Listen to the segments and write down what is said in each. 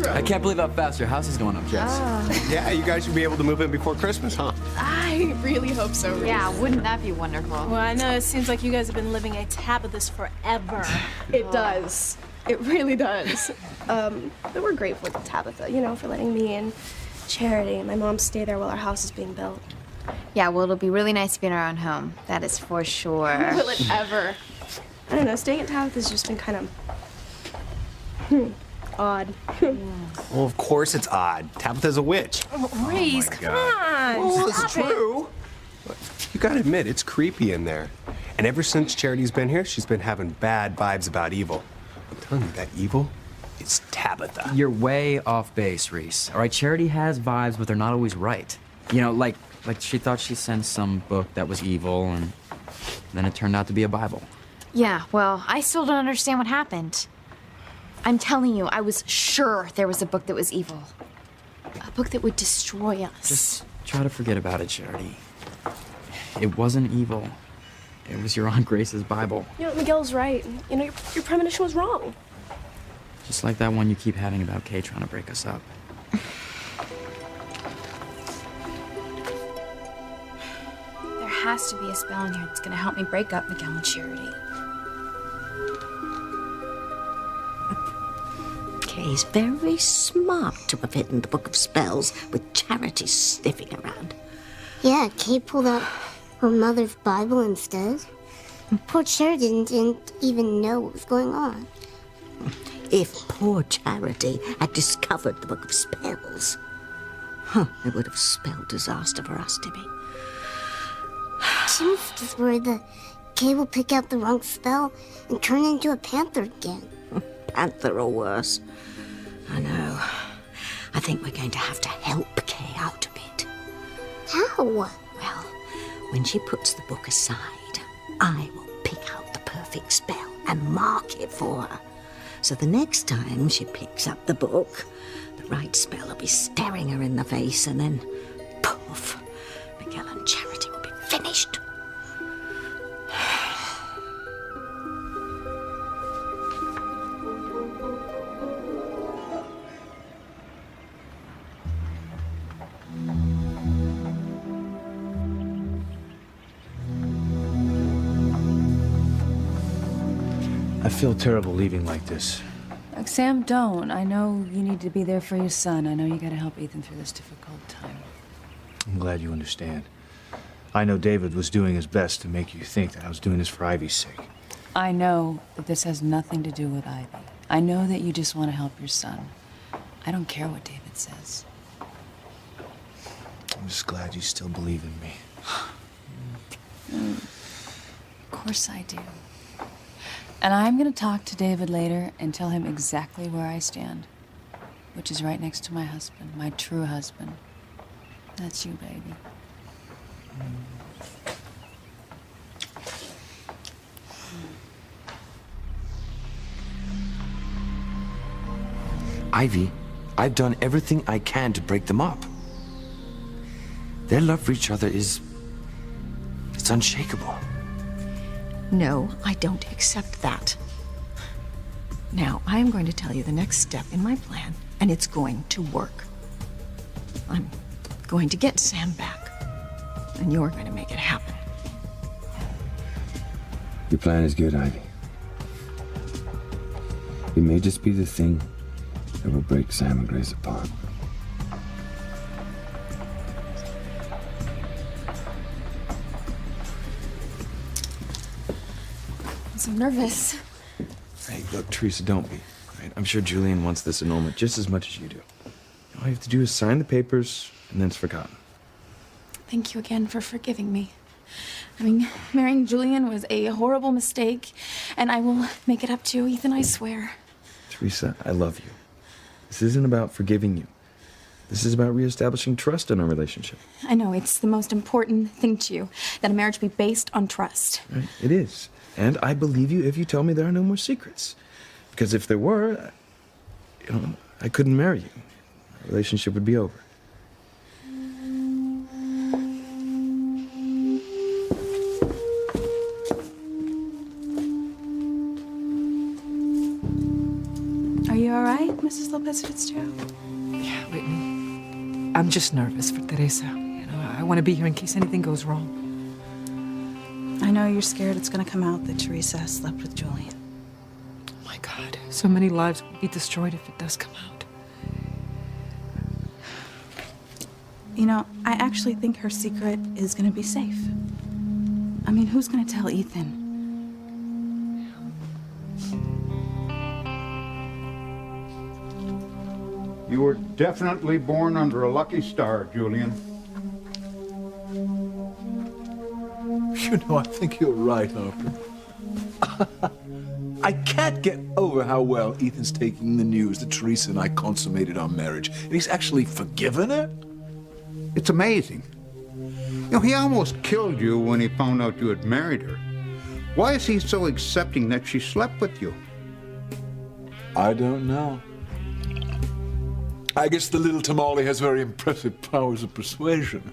I can't believe how fast your house is going up, Jess. Yeah, you guys should be able to move in before Christmas, huh? I really hope so, Reese. Yeah, wouldn't that be wonderful? Well, I know it seems like you guys have been living a Tabitha's forever. It does. It really does. But we're grateful to Tabitha, you know, for letting me and Charity and my mom stay there while our house is being built. Yeah, well, it'll be really nice to be in our own home. That is for sure. Will it ever? I don't know, staying at Tabitha's just been kind of odd. Well, of course it's odd. Tabitha's a witch. Reese, come on. Well, stop it's true. You gotta admit, it's creepy in there. And ever since Charity's been here, she's been having bad vibes about evil. I'm telling you, that evil, it's Tabitha. You're way off base, Reese. All right, Charity has vibes, but they're not always right. You know, like she thought she sensed some book that was evil, and then it turned out to be a Bible. Yeah, well, I still don't understand what happened. I'm telling you, I was sure there was a book that was evil. A book that would destroy us. Just try to forget about it, Charity. It wasn't evil. It was your Aunt Grace's Bible. You know, Miguel's right. You know, your premonition was wrong. Just like that one you keep having about Kay trying to break us up. There has to be a spell in here that's gonna help me break up Miguel and Charity. Kay's very smart to have hidden the Book of Spells with Charity sniffing around. Yeah, Kay pulled out her mother's Bible instead. Poor Charity didn't even know what was going on. If poor Charity had discovered the Book of Spells, it would have spelled disaster for us, Timmy. Tim's just worried that Kay will pick out the wrong spell and turn into a panther again. Panther or worse. I know. I think we're going to have to help Kay out a bit. How? Well, when she puts the book aside, I will pick out the perfect spell and mark it for her. So the next time she picks up the book, the right spell will be staring her in the face, and then, poof, Miguel and Charity will be finished. I feel terrible leaving like this. Sam, don't. I know you need to be there for your son. I know you gotta help Ethan through this difficult time. I'm glad you understand. I know David was doing his best to make you think that I was doing this for Ivy's sake. I know that this has nothing to do with Ivy. I know that you just want to help your son. I don't care what David says. I'm just glad you still believe in me. Of course I do. And I'm gonna talk to David later and tell him exactly where I stand, which is right next to my husband, my true husband. That's you, baby. Ivy, I've done everything I can to break them up. Their love for each other it's unshakable. No, I don't accept that. Now, I am going to tell you the next step in my plan, and it's going to work. I'm going to get Sam back, and you're going to make it happen. Your plan is good, Ivy. It may just be the thing that will break Sam and Grace apart. I'm so nervous. Hey, look, Teresa, don't be. Right? I'm sure Julian wants this annulment just as much as you do. All you have to do is sign the papers, and then it's forgotten. Thank you again for forgiving me. I mean, marrying Julian was a horrible mistake, and I will make it up to you, Ethan, I swear. Teresa, I love you. This isn't about forgiving you. This is about reestablishing trust in our relationship. I know, it's the most important thing to you, that a marriage be based on trust. Right? It is. And I believe you if you tell me there are no more secrets. Because if there were, I couldn't marry you. Our relationship would be over. Are you all right? Mrs. Lopez Fitzgerald? Yeah, Whitney. I'm just nervous for Teresa. You know, I want to be here in case anything goes wrong. I know you're scared it's gonna come out that Teresa has slept with Julian. Oh my God, so many lives will be destroyed if it does come out. You know, I actually think her secret is gonna be safe. I mean, who's gonna tell Ethan? You were definitely born under a lucky star, Julian. You know, I think you're right, Harper. I can't get over how well Ethan's taking the news that Teresa and I consummated our marriage. And he's actually forgiven her? It's amazing. You know, he almost killed you when he found out you had married her. Why is he so accepting that she slept with you? I don't know. I guess the little tamale has very impressive powers of persuasion.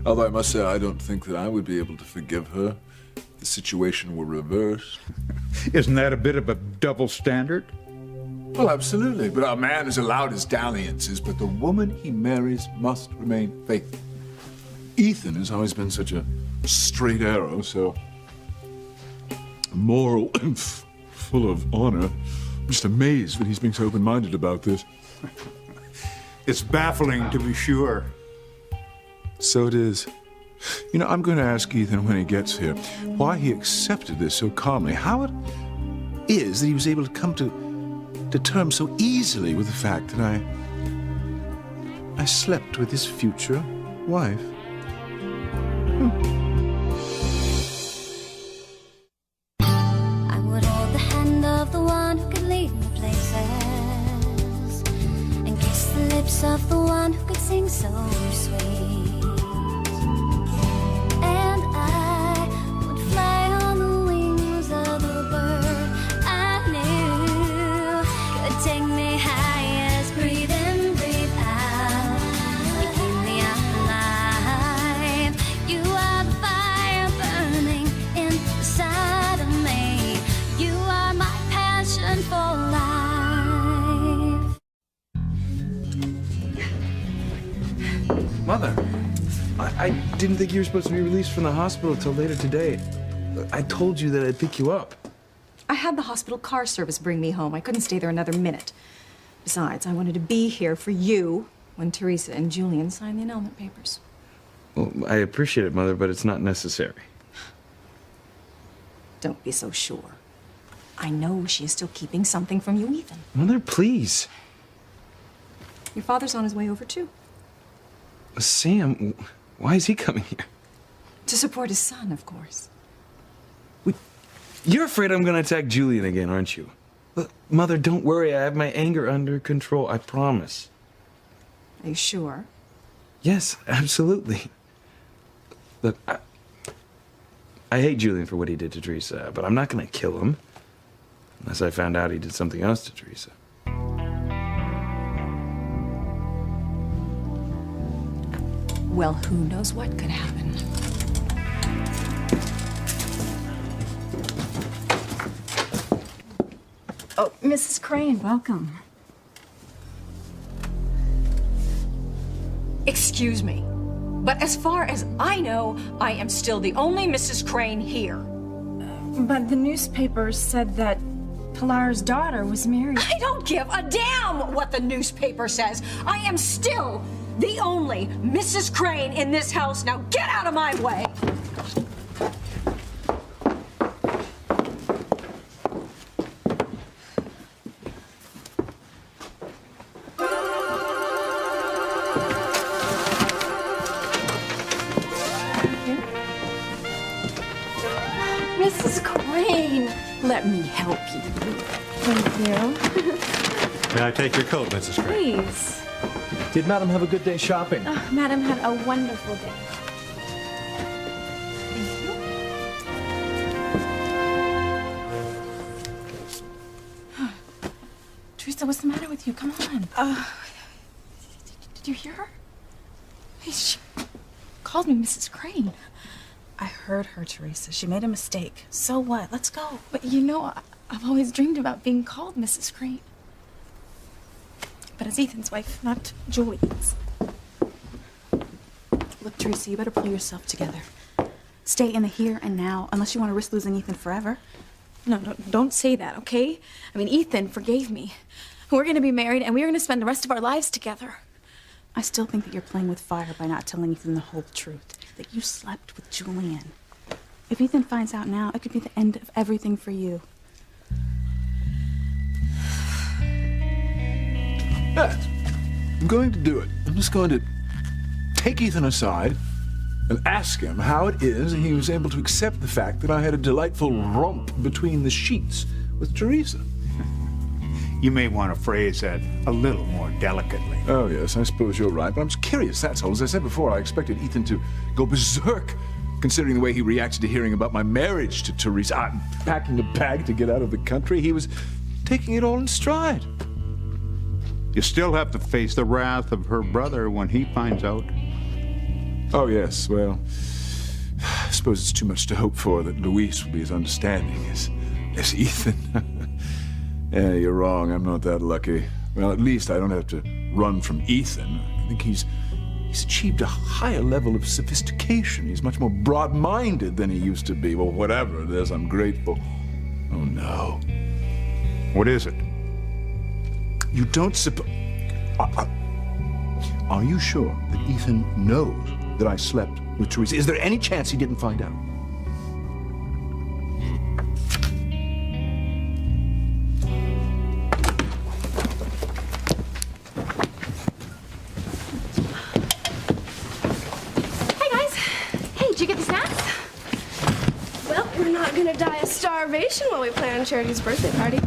Although I must say, I don't think that I would be able to forgive her if the situation were reversed. Isn't that a bit of a double standard? Well, absolutely. But a man is allowed his dalliances, but the woman he marries must remain faithful. Ethan has always been such a straight arrow, so moral and full of honor. I'm just amazed that he's being so open-minded about this. It's baffling, to be sure. So it is. You know, I'm going to ask Ethan when he gets here why he accepted this so calmly. How it is that he was able to come to terms so easily with the fact that I slept with his future wife. I would hold the hand of the one who could lead me places and kiss the lips of the one who could sing so sweet. And I would fly on the wings of the bird I knew could take me high as breathe in, breathe out. You keep me alive. You are the fire burning inside of me. You are my passion for life. Mother, I didn't think you were supposed to be released from the hospital till later today. I told you that I'd pick you up. I had the hospital car service bring me home. I couldn't stay there another minute. Besides, I wanted to be here for you when Teresa and Julian signed the annulment papers. Well, I appreciate it, Mother, but it's not necessary. Don't be so sure. I know she is still keeping something from you, Ethan. Mother, please. Your father's on his way over, too. Sam, why is he coming here? To support his son, of course. You're afraid I'm gonna attack Julian again, aren't you? Look, Mother, don't worry. I have my anger under control. I promise. Are you sure? Yes, absolutely. Look, I hate Julian for what he did to Teresa, but I'm not gonna kill him unless I found out he did something else to Teresa. Well, who knows what could happen. Oh, Mrs. Crane, welcome. Excuse me, but as far as I know, I am still the only Mrs. Crane here. But the newspapers said that Pilar's daughter was married. I don't give a damn what the newspaper says. I am still the only Mrs. Crane in this house. Now get out of my way. Mrs. Crane, let me help you. Thank you. May I take your coat, Mrs. Crane? Please. Did Madam have a good day shopping? Oh, Madam had a wonderful day. Teresa, what's the matter with you? Come on. Did you hear her? She called me Mrs. Crane. I heard her, Teresa. She made a mistake. So what? Let's go. But you know, I've always dreamed about being called Mrs. Crane. but as Ethan's wife, not Julian's. Look, Teresa, you better pull yourself together. Stay in the here and now, unless you want to risk losing Ethan forever. No, don't say that, okay? I mean, Ethan forgave me. We're going to be married, and we're going to spend the rest of our lives together. I still think that you're playing with fire by not telling Ethan the whole truth, that you slept with Julian. If Ethan finds out now, it could be the end of everything for you. Yes, I'm going to do it. I'm just going to take Ethan aside and ask him how it is he was able to accept the fact that I had a delightful romp between the sheets with Teresa. You may want to phrase that a little more delicately. Oh, yes, I suppose you're right, but I'm just curious, that's all. As I said before, I expected Ethan to go berserk, considering the way he reacted to hearing about my marriage to Teresa. I'm packing a bag to get out of the country. He was taking it all in stride. You still have to face the wrath of her brother when he finds out. Oh, yes, well, I suppose it's too much to hope for that Luis will be as understanding as Ethan. Yeah, you're wrong. I'm not that lucky. Well, at least I don't have to run from Ethan. I think he's achieved a higher level of sophistication. He's much more broad-minded than he used to be. Well, whatever it is, I'm grateful. Oh, no. What is it? You don't suppose... Are you sure that Ethan knows that I slept with Teresa? Is there any chance he didn't find out? Well, we're not gonna die of starvation while we plan Charity's birthday party.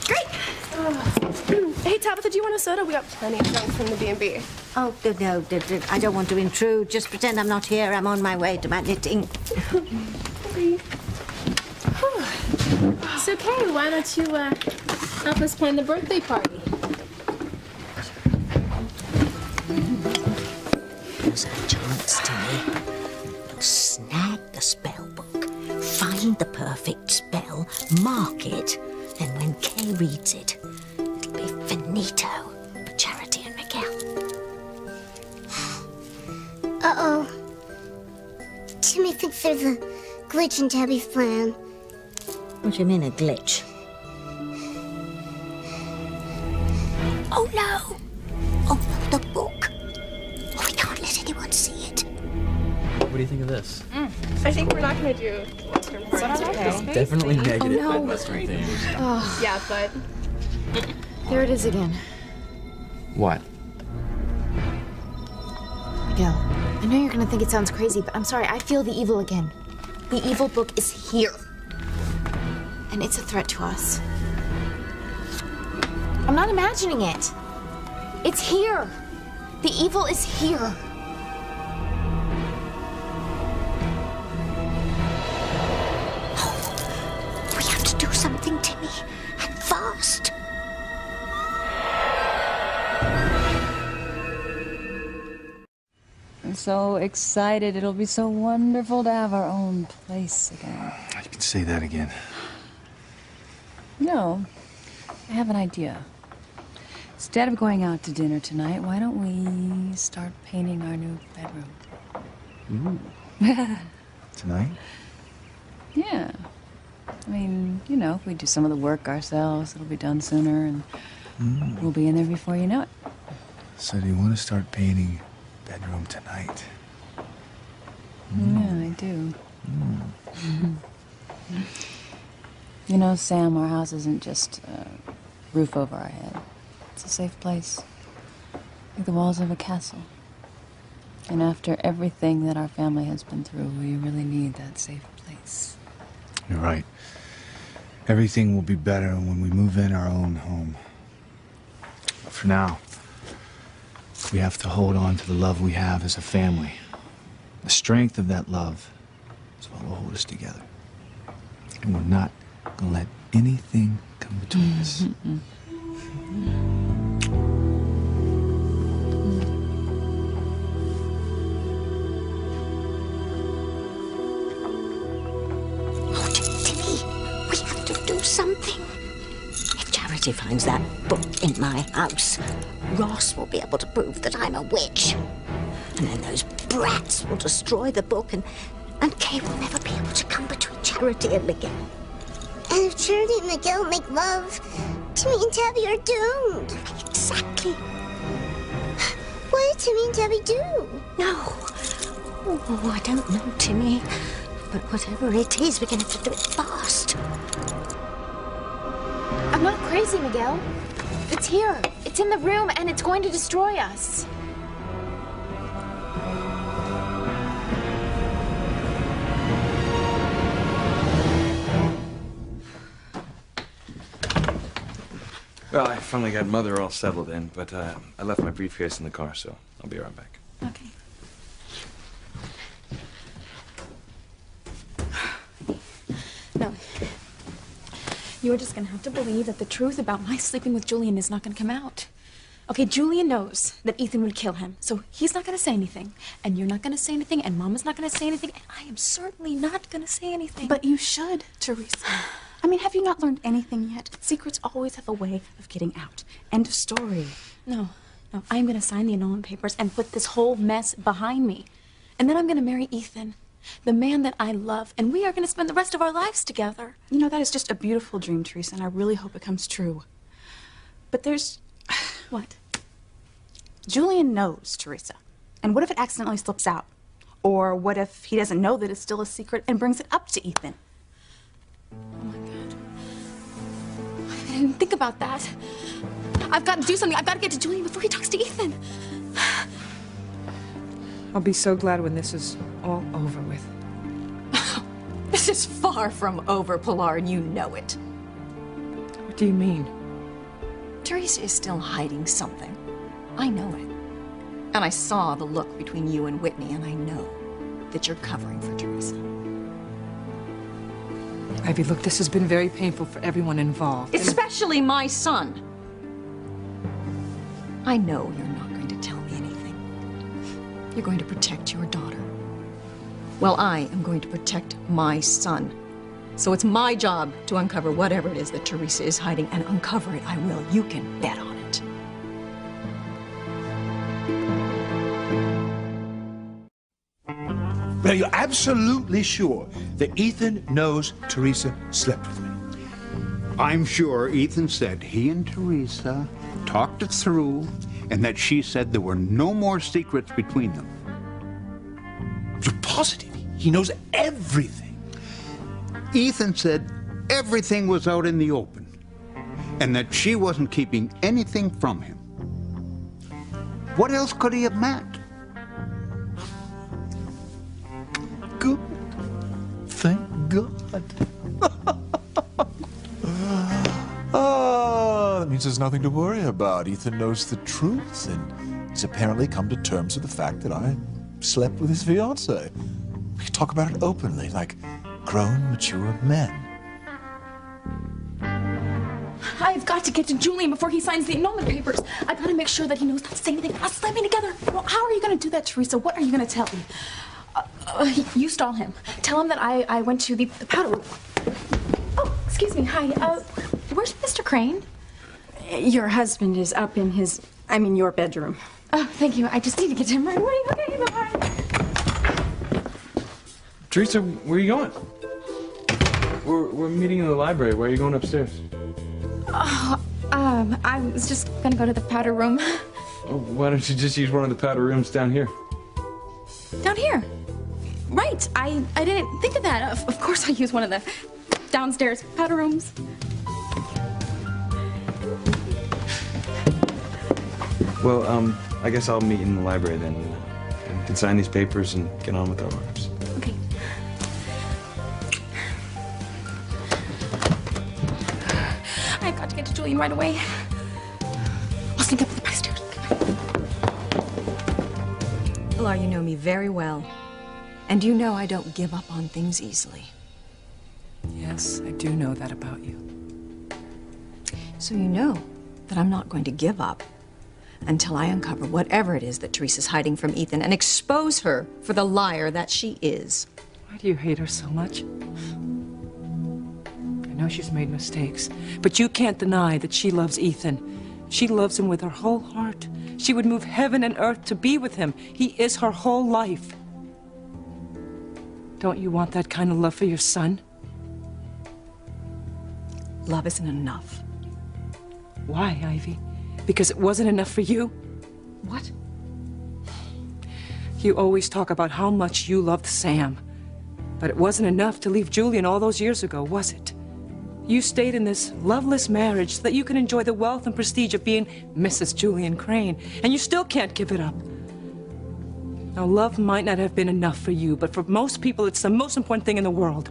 Great! Hey, Tabitha, do you want a soda? We got plenty of drinks from the B&B. Oh, no, I don't want to intrude. Just pretend I'm not here. I'm on my way to my knitting. It's okay. Why don't you help us plan the birthday party? Here's our chance, Timmy. Snag the spell book, find the perfect spell, mark it, and when Kay reads it, it'll be finito for Charity and Miguel. Uh-oh. Timmy thinks there's a glitch in Tabby's plan. What do you mean, a glitch? Oh, no! Oh, the book. Oh, we can't let anyone see it. What do you think of this? I think we're not gonna do Western parties. Okay. Definitely negative no. at Western themes. Oh, Yeah, but there it is again. What? Miguel, I know you're gonna think it sounds crazy, but I'm sorry, I feel the evil again. The evil book is here. And it's a threat to us. I'm not imagining it. It's here. The evil is here. We have to do something, Timmy, and fast. I'm so excited. It'll be so wonderful to have our own place again. You can say that again. No, I have an idea. Instead of going out to dinner tonight, why don't we start painting our new bedroom? Ooh. Tonight? Yeah. I mean, you know, if we do some of the work ourselves, it'll be done sooner, and we'll be in there before you know it. So do you want to start painting bedroom tonight? Yeah, I do. You know, Sam, our house isn't just a roof over our head. It's a safe place. Like the walls of a castle. And after everything that our family has been through, we really need that safe place. You're right. Everything will be better when we move in our own home. But for now, we have to hold on to the love we have as a family. The strength of that love is what will hold us together. And we're not gonna let anything come between us. Oh, Timmy, we have to do something. If Charity Charity finds that book in my house, Ross will be able to prove that I'm a witch. And then those brats will destroy the book, and Kay will never be able to come between Charity and Miguel. And if Charity and Miguel make love, Timmy and Tabby are doomed. Exactly. What did Timmy and Tabby do? No. Oh, I don't know, Timmy. But whatever it is, we're going to have to do it fast. I'm not crazy, Miguel. It's here. It's in the room, and it's going to destroy us. Well, I finally got Mother all settled in, but I left my briefcase in the car, so I'll be right back. Okay. No. You are just gonna have to believe that the truth about my sleeping with Julian is not gonna come out. Okay, Julian knows that Ethan would kill him, so he's not gonna say anything. And you're not gonna say anything, and Mama's not gonna say anything, and I am certainly not gonna say anything. But you should, Teresa. I mean, have you not learned anything yet? Secrets always have a way of getting out. End of story. No, I'm gonna sign the annulment papers and put this whole mess behind me. And then I'm gonna marry Ethan, the man that I love, and we are gonna spend the rest of our lives together. You know, that is just a beautiful dream, Teresa, and I really hope it comes true. But there's... What? Julian knows, Teresa. And what if it accidentally slips out? Or what if he doesn't know that it's still a secret and brings it up to Ethan? Oh my God. I didn't think about that. I've got to do something. I've got to get to Julian before he talks to Ethan. I'll be so glad when this is all over with. This is far from over, Pilar, and you know it. What do you mean? Teresa is still hiding something. I know it. And I saw the look between you and Whitney, and I know that you're covering for Teresa. Ivy, look, this has been very painful for everyone involved. Especially my son. I know you're not going to tell me anything. You're going to protect your daughter. Well, I am going to protect my son. So it's my job to uncover whatever it is that Teresa is hiding, and uncover it I will. You can bet on it. But are you absolutely sure that Ethan knows Teresa slept with me? I'm sure Ethan said he and Teresa talked it through, and that she said there were no more secrets between them. You're positive? He knows everything. Ethan said everything was out in the open, and that she wasn't keeping anything from him. What else could he have meant? Good. Thank God. Oh, that means there's nothing to worry about. Ethan knows the truth, and he's apparently come to terms with the fact that I slept with his fiancée. We can talk about it openly, like grown, mature men. I've got to get to Julian before he signs the annulment papers. I gotta make sure that he knows not to say anything. I'll slam me together. Well, how are you going to do that, Teresa? What are you going to tell me? You stall him. Tell him that I went to the powder room. Oh, excuse me. Hi. Where's Mr. Crane? Your husband is up in your bedroom. Oh, thank you. I just need to get to him right away. Okay, bye-bye. Teresa, where are you going? We're meeting in the library. Why are you going upstairs? I was just gonna go to the powder room. Oh, why don't you just use one of the powder rooms down here? Down here. Right. I didn't think of that. Of course I use one of the downstairs powder rooms. Well, I guess I'll meet in the library then. And we can sign these papers and get on with our lives. Okay. I've got to get to Julian right away. I'll sneak up the back stairs. Pilar, you know me very well. And you know I don't give up on things easily. Yes, I do know that about you. So you know that I'm not going to give up until I uncover whatever it is that Teresa's hiding from Ethan and expose her for the liar that she is. Why do you hate her so much? I know she's made mistakes, but you can't deny that she loves Ethan. She loves him with her whole heart. She would move heaven and earth to be with him. He is her whole life. Don't you want that kind of love for your son? Love isn't enough. Why, Ivy? Because it wasn't enough for you? What? You always talk about how much you loved Sam. But it wasn't enough to leave Julian all those years ago, was it? You stayed in this loveless marriage so that you can enjoy the wealth and prestige of being Mrs. Julian Crane, and you still can't give it up. Now, love might not have been enough for you, but for most people, it's the most important thing in the world.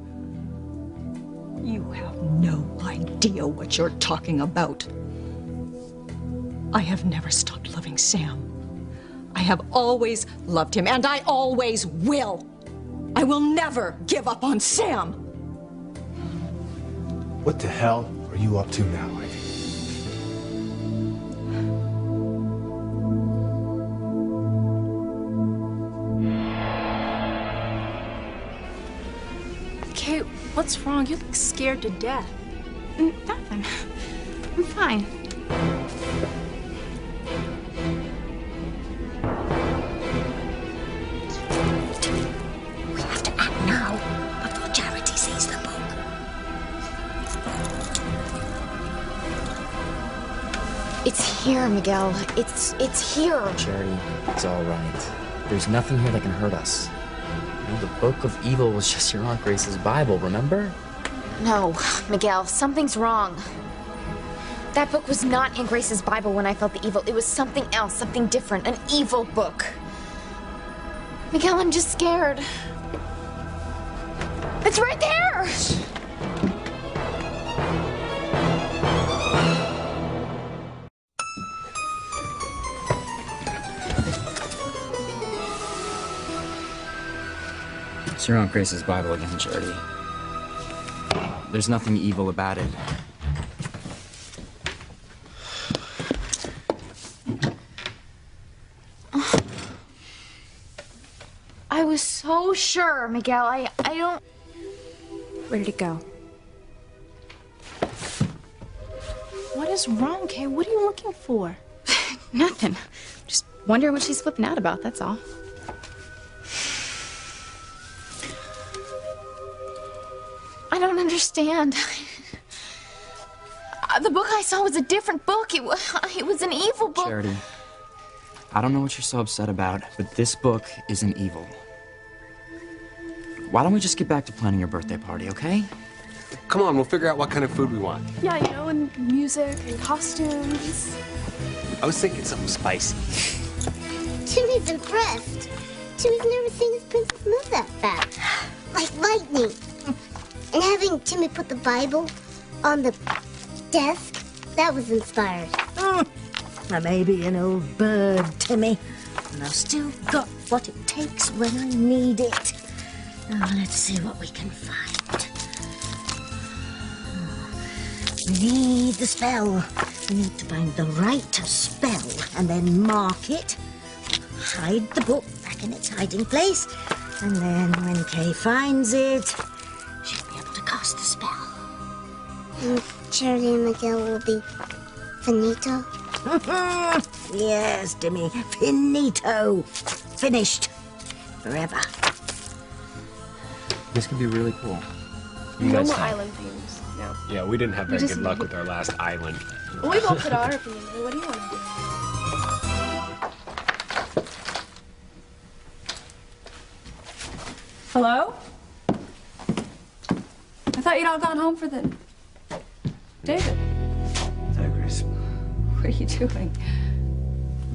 You have no idea what you're talking about. I have never stopped loving Sam. I have always loved him, and I always will. I will never give up on Sam. What the hell are you up to now, Ivy? Kate, what's wrong? You look scared to death. Nothing. I'm fine. We have to act now before Charity sees the book. It's here, Miguel. It's here. Charity, it's all right. There's nothing here that can hurt us. You know, the Book of Evil was just your Aunt Grace's Bible, remember? No, Miguel, something's wrong. That book was not in Grace's Bible when I felt the evil. It was something else, something different, an evil book. Miguel, I'm just scared. It's right there! It's your Aunt Grace's Bible again, Charity. There's nothing evil about it. I was so sure, Miguel. I don't... Where did it go? What is wrong, Kay? What are you looking for? Nothing. Just wondering what she's flipping out about, that's all. I don't understand. The book I saw was a different book. It was an evil book. Charity, I don't know what you're so upset about, but this book isn't evil. Why don't we just get back to planning your birthday party, okay? Come on, we'll figure out what kind of food we want. Yeah, you know, and music and costumes. I was thinking something spicy. Timmy's impressed. Timmy's never seen his princess move that fast. Like lightning. And having Timmy put the Bible on the desk, that was inspired. I may be an old bird, Timmy, and I've still got what it takes when I need it. Now, let's see what we can find. We need the spell. We need to find the right spell and then mark it. Hide the book back in its hiding place. And then when Kay finds it, she'll be able to cast the spell. And Charity and Miguel will be finito. Yes, Timmy. Finito. Finished. Forever. This could be really cool. You No guys more think? island themes. No. Yeah, we didn't have very We just good luck need- with our last island. Well, we both put our opinion. What do you want to do? Hello? I thought you'd all gone home for the... David, Hi, Grace. what are you doing?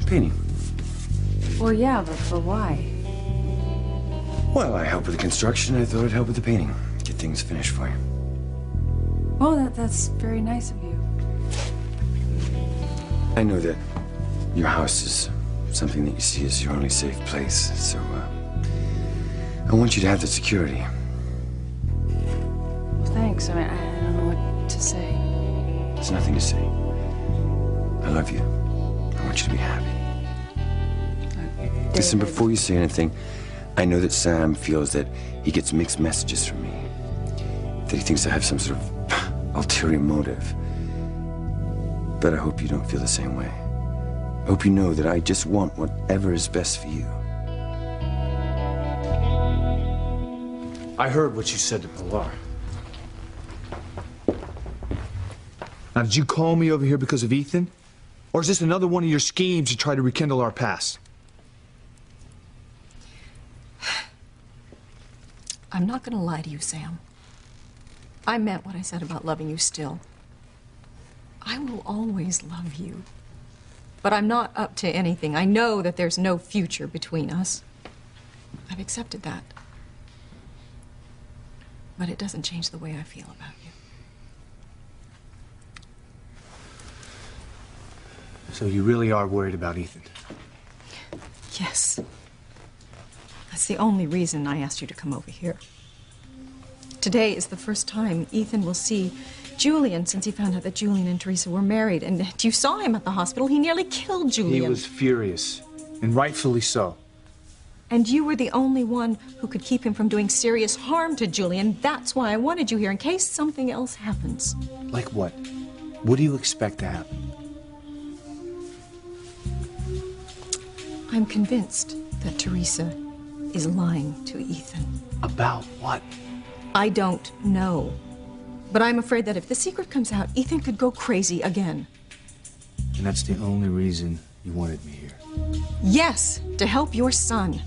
I'm painting. Well, yeah, but why? Well, I help with the construction. I thought I'd help with the painting. Get things finished for you. Oh, that's very nice of you. I know that your house is something that you see as your only safe place, so I want you to have the security. Well, thanks. I mean, I don't know what to say. There's nothing to say. I love you. I want you to be happy. Listen, before you say anything, I know that Sam feels that he gets mixed messages from me. That he thinks I have some sort of ulterior motive. But I hope you don't feel the same way. I hope you know that I just want whatever is best for you. I heard what you said to Pilar. Now, did you call me over here because of Ethan? Or is this another one of your schemes to try to rekindle our past? I'm not going to lie to you, Sam. I meant what I said about loving you still. I will always love you. But I'm not up to anything. I know that there's no future between us. I've accepted that. But it doesn't change the way I feel about you. So you really are worried about Ethan? Yes. That's the only reason I asked you to come over here. Today is the first time Ethan will see Julian since he found out that Julian and Teresa were married. And you saw him at the hospital. He nearly killed Julian. He was furious, and rightfully so. And you were the only one who could keep him from doing serious harm to Julian. That's why I wanted you here, in case something else happens. Like what? What do you expect to happen? I'm convinced that Teresa is lying to Ethan. About what? I don't know. But I'm afraid that if the secret comes out, Ethan could go crazy again. And that's the only reason you wanted me here? Yes, to help your son,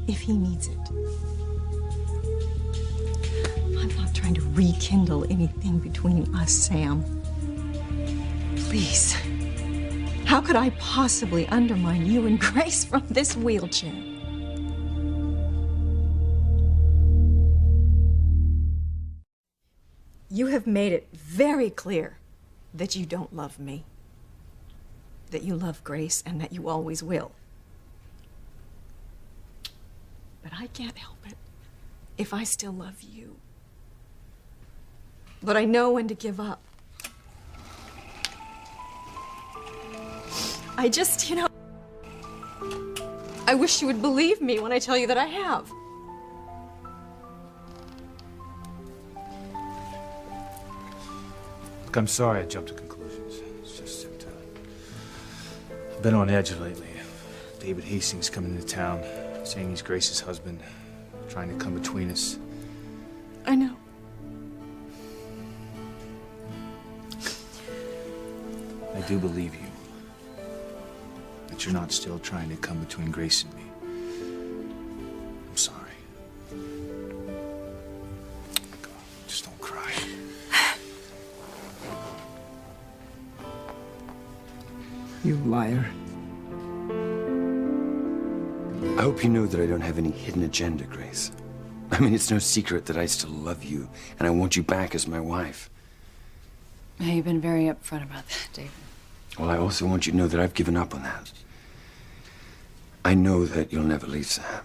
if he needs it. I'm not trying to rekindle anything between us, Sam. Please. How could I possibly undermine you and Grace from this wheelchair? You have made it very clear that you don't love me, that you love Grace, and that you always will. But I can't help it if I still love you. But I know when to give up. I just, I wish you would believe me when I tell you that I have. Look, I'm sorry I jumped to conclusions. It's just that I've been on edge lately. David Hastings coming into town, saying he's Grace's husband, trying to come between us. I know. I do believe you. That you're not still trying to come between Grace and me. I'm sorry. God, just don't cry. You liar. I hope you know that I don't have any hidden agenda, Grace. I mean, it's no secret that I still love you, and I want you back as my wife. Yeah, you've been very upfront about that, David. Well, I also want you to know that I've given up on that. I know that you'll never leave Sam.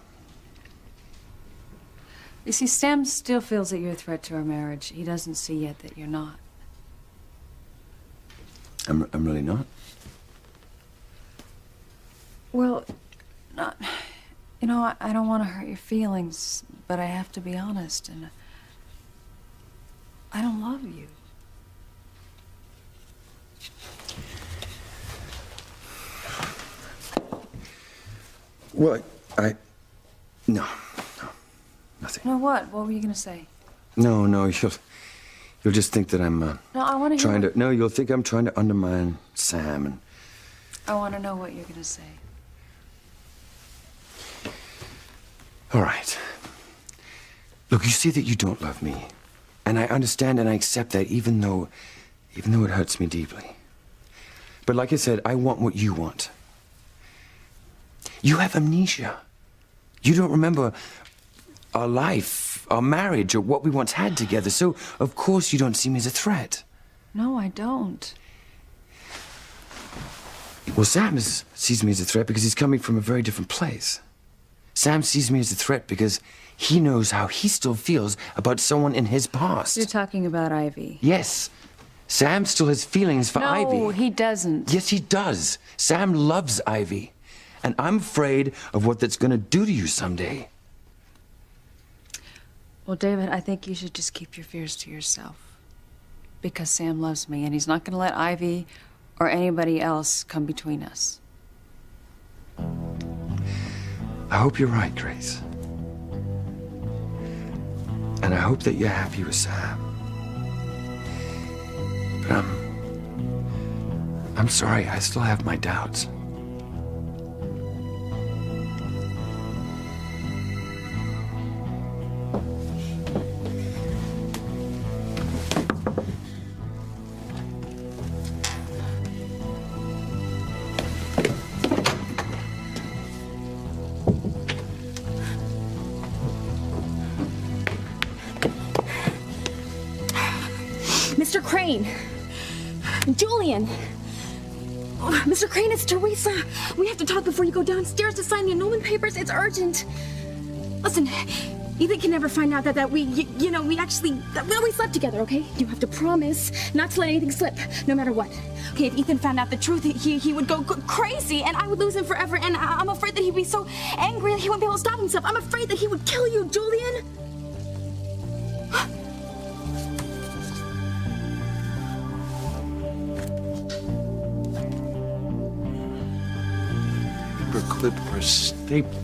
You see, Sam still feels that you're a threat to our marriage. He doesn't see yet that you're not. I'm really not? Well, not... I don't want to hurt your feelings, but I have to be honest, and I don't love you. Well, no, nothing. No, what? What were you gonna say? No, you'll just think that I'm, No, I want to hear... No, you'll think I'm trying to undermine Sam, and... I want to know what you're gonna say. All right. Look, you see that you don't love me. And I understand and I accept that, even though it hurts me deeply. But like I said, I want what you want. You have amnesia. You don't remember our life, our marriage, or what we once had together, so of course you don't see me as a threat. No, I don't. Well, Sam sees me as a threat because he's coming from a very different place. Sam sees me as a threat because he knows how he still feels about someone in his past. You're talking about Ivy. Yes. Sam still has feelings for Ivy. No, he doesn't. Yes, he does. Sam loves Ivy. And I'm afraid of what that's gonna do to you someday. Well, David, I think you should just keep your fears to yourself. because Sam loves me, and he's not going to let Ivy or anybody else come between us. I hope you're right, Grace. And I hope that you're happy with Sam. But I'm sorry, I still have my doubts. Mr. Crane! Julian! Oh, Mr. Crane, it's Teresa! We have to talk before you go downstairs to sign the annulment papers. It's urgent. Listen, Ethan can never find out that we slept together, okay? You have to promise not to let anything slip, no matter what. Okay, if Ethan found out the truth, he would go crazy, and I would lose him forever, and I'm afraid that he'd be so angry that he wouldn't be able to stop himself. I'm afraid that he would kill you, Julian! Clip or staple.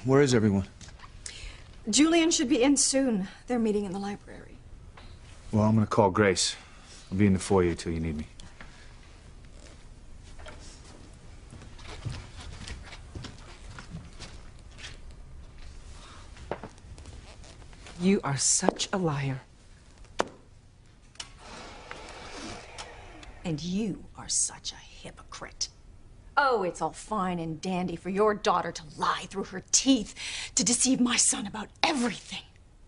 Where is everyone? Julian should be in soon. They're meeting in the library. Well, I'm gonna call Grace. I'll be in the foyer till you need me. You are such a liar. And you are such a hypocrite. Oh, it's all fine and dandy for your daughter to lie through her teeth, to deceive my son about everything.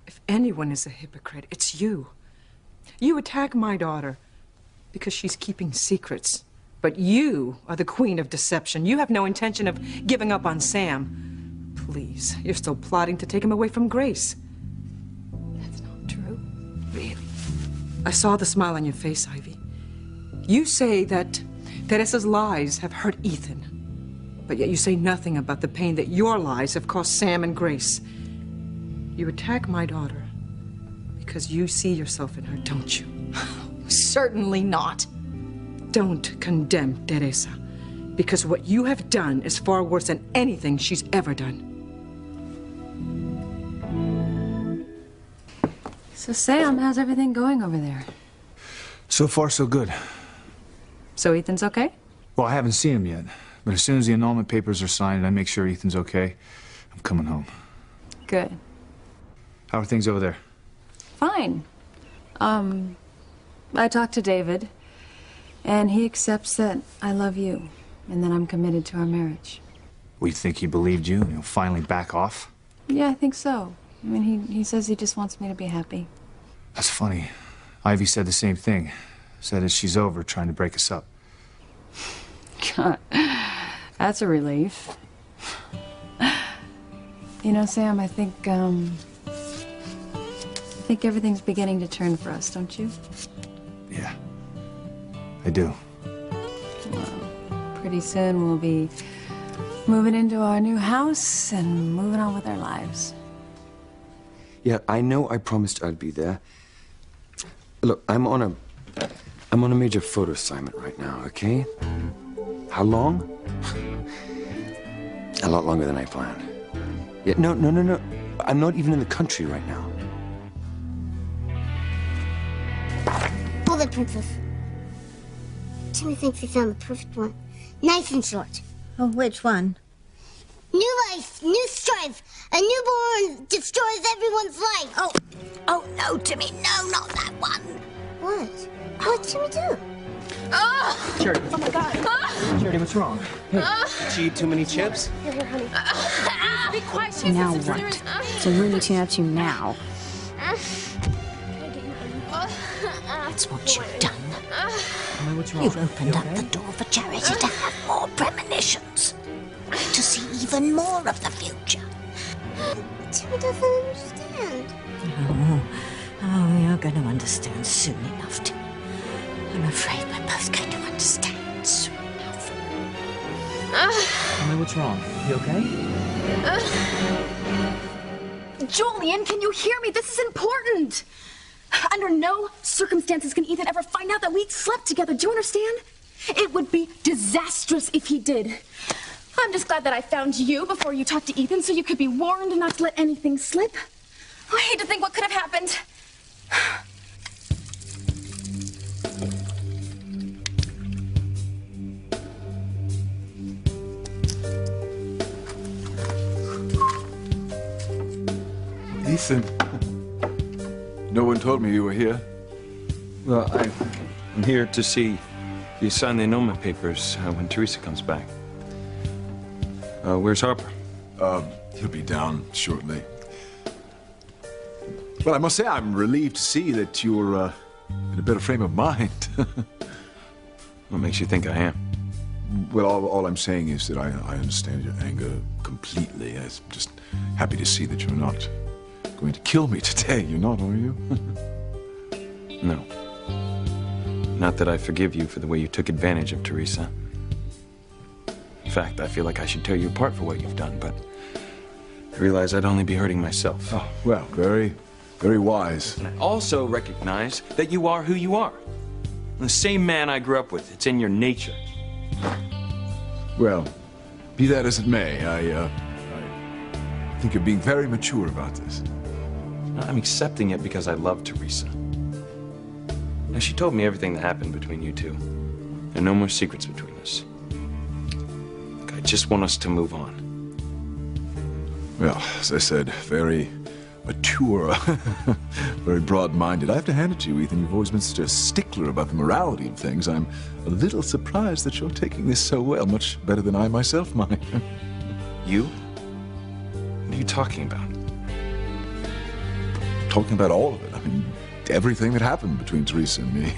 If anyone is a hypocrite, it's you. You attack my daughter because she's keeping secrets. But you are the queen of deception. You have no intention of giving up on Sam. Please, you're still plotting to take him away from Grace. That's not true. Really? I saw the smile on your face, Ivy. You say that Teresa's lies have hurt Ethan, but yet you say nothing about the pain that your lies have cost Sam and Grace. You attack my daughter because you see yourself in her, don't you? Certainly not. Don't condemn Teresa, because what you have done is far worse than anything she's ever done. So, Sam, how's everything going over there? So far, so good. So Ethan's okay? Well, I haven't seen him yet, but as soon as the annulment papers are signed and I make sure Ethan's okay, I'm coming home. Good. How are things over there? Fine. I talked to David, and he accepts that I love you, and that I'm committed to our marriage. We think he believed you and he'll finally back off? Yeah, I think so. I mean, he says he just wants me to be happy. That's funny. Ivy said the same thing. Said that she's over trying to break us up. God, that's a relief. You know, Sam, I think everything's beginning to turn for us, don't you? Yeah, I do. Well, pretty soon we'll be moving into our new house and moving on with our lives. Yeah, I know I promised I'd be there. Look, I'm on a major photo assignment right now, okay? How long? A lot longer than I planned. Yeah, no. I'm not even in the country right now. Hold it, Princess. Timmy thinks he found the perfect one. Nice and short. Oh, which one? New life, new strife. A newborn destroys everyone's life. Oh, no, Timmy, no, not that one. What? What'd Timmy do? Charity. Oh my God. Charity, what's wrong? Hey, did you eat too many chips? Here, honey. Be quiet. She Now has what? serious- So Looney Tune up to now. Can I get you, honey? That's what you've done. Emily, what's wrong? You've opened up the door for Charity to have more premonitions. To see even more of the future. Timmy doesn't understand. Oh, you're going to understand soon enough, Timmy. I'm afraid we're both going to understand soon enough. Emily, what's wrong? You okay? Julian, can you hear me? This is important. Under no circumstances can Ethan ever find out that we slept together. Do you understand? It would be disastrous if he did. I'm just glad that I found you before you talked to Ethan so you could be warned not to let anything slip. I hate to think what could have happened. Ethan. No one told me you were here. Well, I'm here to see you sign the annulment papers when Teresa comes back. Where's Harper? He'll be down shortly. Well, I must say I'm relieved to see that you're in a better frame of mind. What makes you think I am? Well, all I'm saying is that I understand your anger completely. I'm just happy to see that you're not going to kill me today. You're not, are you? No. Not that I forgive you for the way you took advantage of Teresa. In fact, I feel like I should tear you apart for what you've done, but I realize I'd only be hurting myself. Oh, well, very, very wise. And I also recognize that you are who you are. The same man I grew up with. It's in your nature. Well, be that as it may, I think you're being very mature about this. I'm accepting it because I love Teresa. Now, she told me everything that happened between you two. There are no more secrets between us. Look, I just want us to move on. Well, as I said, very mature, very broad-minded. I have to hand it to you, Ethan. You've always been such a stickler about the morality of things. I'm a little surprised that you're taking this so well, much better than I myself might. You? What are you talking about? Talking about all of it. I mean, everything that happened between Teresa and me.